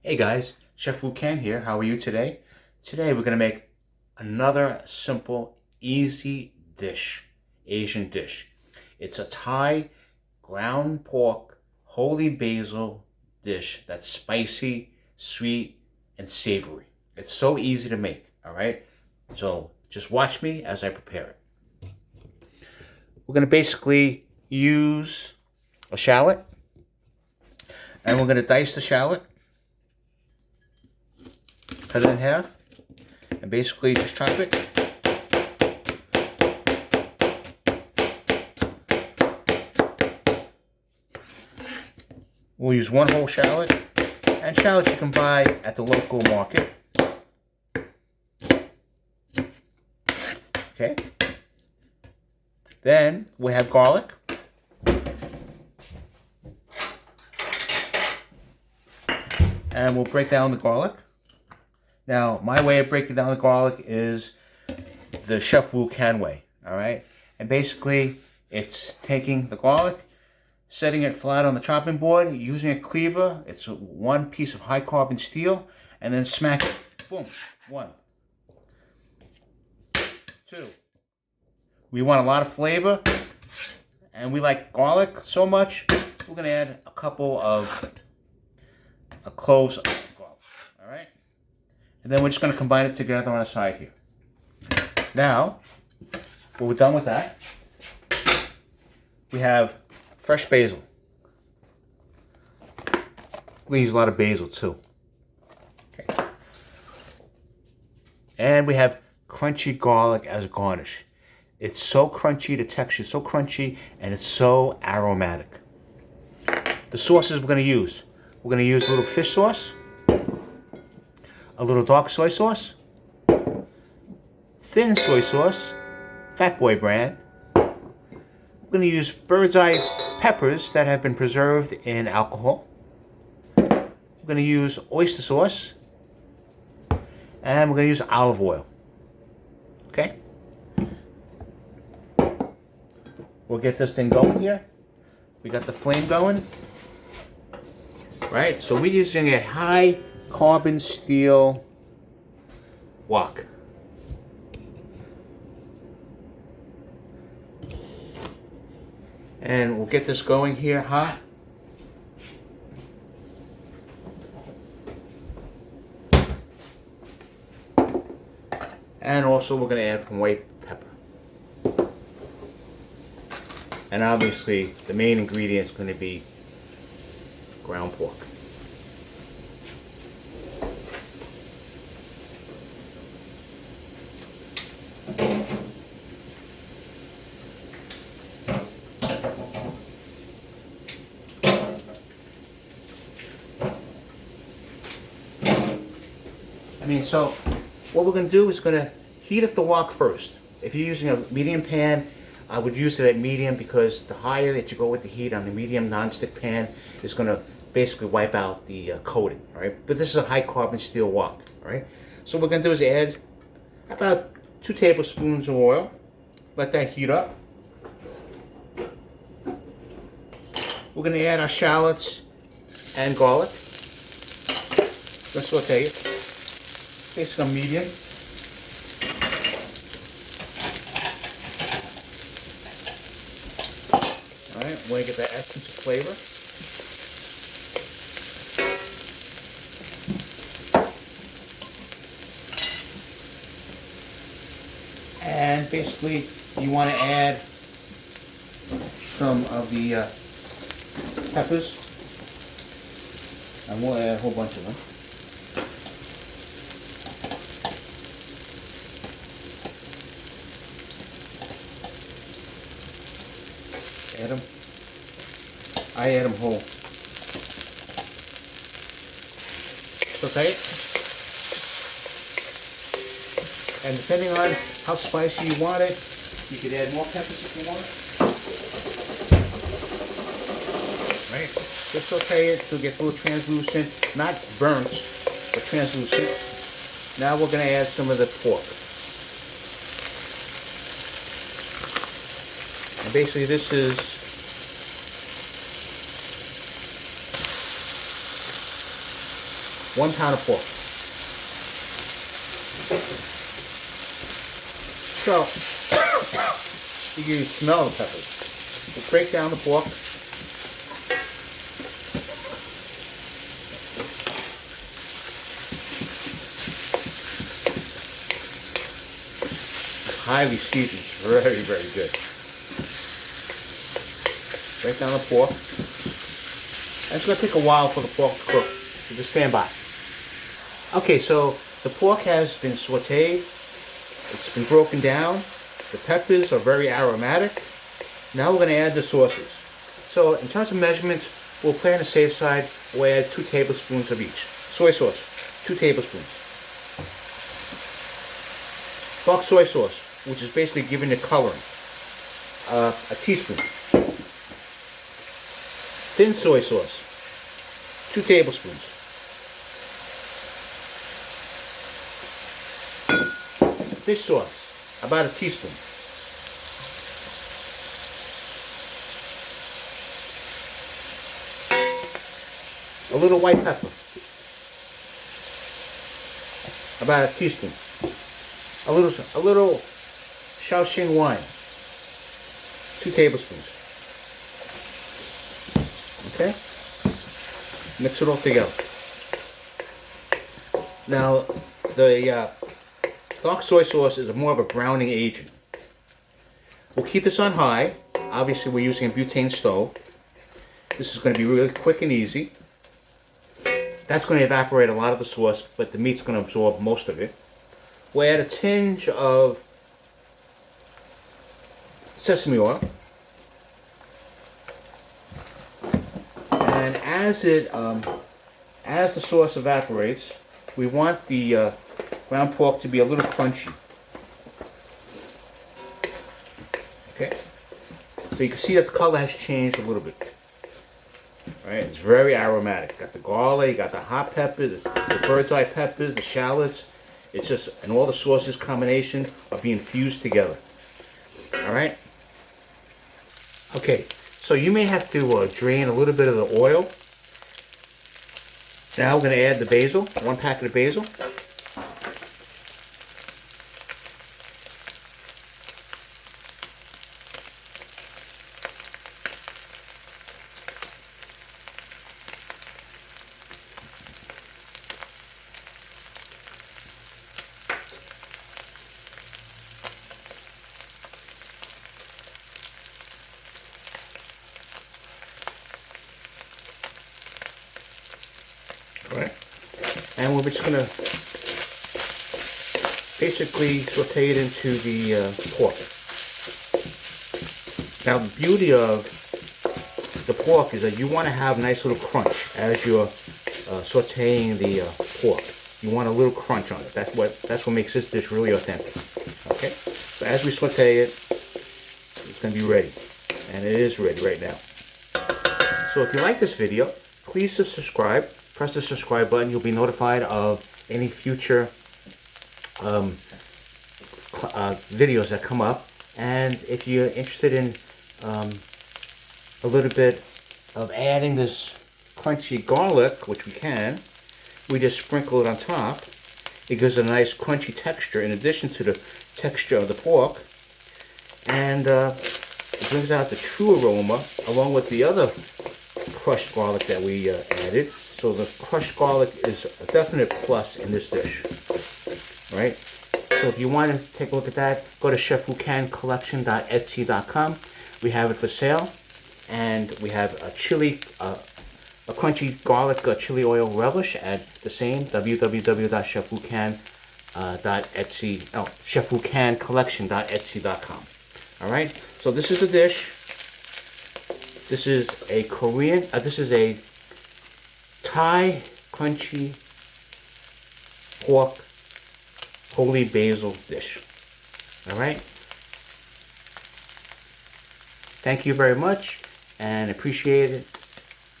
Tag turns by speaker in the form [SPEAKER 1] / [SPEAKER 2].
[SPEAKER 1] Hey guys, Chef Wu Ken here. How are you today? Today we're going to make another simple, easy dish, Asian dish. It's a Thai ground pork, holy basil dish that's spicy, sweet, and savory. It's so easy to make, all right? So just watch me as I prepare it. We're going to basically use a shallot, and we're going to dice the shallot, cut it in half, and basically just chop it. We'll use one whole shallot, and shallots you can buy at the local market. Okay. Then we have garlic. And we'll break down the garlic. Now, my way of breaking down the garlic is the Chef Wu Can way, all right? And basically, it's taking the garlic, setting it flat on the chopping board, using a cleaver. It's one piece of high carbon steel, and then smack it. Boom. 1, 2. We want a lot of flavor, and we like garlic so much, we're going to add a couple of cloves of garlic, all right? And then we're just going to combine it together on the side here. Now, when we're done with that, we have fresh basil. We use a lot of basil too. Okay. And we have crunchy garlic as a garnish. It's so crunchy, the texture is so crunchy, and it's so aromatic. The sauces we're going to use. We're going to use a little fish sauce, a little dark soy sauce, thin soy sauce, Fat Boy brand. We're going to use bird's eye peppers that have been preserved in alcohol. We're going to use oyster sauce, and we're going to use olive oil. Okay? We'll get this thing going here. We got the flame going. Right? So we're using a high carbon steel wok. And we'll get this going here hot. And also we're going to add some white pepper. And obviously the main ingredient is going to be ground pork. So what we're going to do is going to heat up the wok first. If you're using a medium pan, I would use it at medium because the higher that you go with the heat on the medium nonstick pan is going to basically wipe out the coating, all right? But this is a high carbon steel wok, all right? So what we're going to do is add about 2 tablespoons of oil. Let that heat up. We're going to add our shallots and garlic. Let's saute it. Take some medium. All right, want to get that essence of flavor. And basically, you want to add some of the peppers. And we'll add a whole bunch of them. Add them. I add them whole. Okay. And depending on how spicy you want it, you could add more peppers if you want. Right. Just saute it till it gets a little translucent, not burnt, but translucent. Now we're going to add some of the pork. And basically this is 1 pound of pork. So, you can smell the peppers. We'll break down the pork. Highly seasoned, very, very good. Break down the pork. And it's going to take a while for the pork to cook, so just stand by. Okay, so the pork has been sauteed. It's been broken down. The peppers are very aromatic. Now we're going to add the sauces. So in terms of measurements, we'll play on the safe side. We'll add 2 tablespoons of each. Soy sauce, 2 tablespoons. Dark soy sauce, which is basically giving it coloring, a teaspoon. Thin soy sauce, 2 tablespoons. Fish sauce, about a teaspoon. A little white pepper, about a teaspoon. A little shao shing wine, 2 tablespoons. Okay? Mix it all together. Now, the dark soy sauce is more of a browning agent. We'll keep this on high. Obviously, we're using a butane stove. This is going to be really quick and easy. That's going to evaporate a lot of the sauce, but the meat's going to absorb most of it. We'll add a tinge of sesame oil. And as the sauce evaporates, we want the ground pork to be a little crunchy. Okay? So you can see that the color has changed a little bit. Right? It's very aromatic. Got the garlic, got the hot peppers, the bird's eye peppers, the shallots. It's just, and all the sauces combination are being fused together. Alright? Okay, so you may have to drain a little bit of the oil. Now we're going to add the basil, 1 packet of basil. Right? And we're just going to basically saute it into the pork. Now the beauty of the pork is that you want to have a nice little crunch as you're sauteing the pork. You want a little crunch on it. That's what makes this dish really authentic. Okay? So as we saute it, it's going to be ready. And it is ready right now. So if you like this video, please subscribe. Press the subscribe button. You'll be notified of any future videos that come up. And if you're interested in a little bit of adding this crunchy garlic, which we can, we just sprinkle it on top. It gives a nice crunchy texture in addition to the texture of the pork. And it brings out the true aroma along with the other crushed garlic that we added. So the crushed garlic is a definite plus in this dish, right? So if you want to take a look at that, go to chefwhocancollection.etsy.com. We have it for sale, and we have a chili, a crunchy garlic chili oil relish at the same chefwhocancollection.etsy.com. All right. So this is a dish. This is a Korean. This is a Thai crunchy pork holy basil dish. All right. Thank you very much and appreciate it.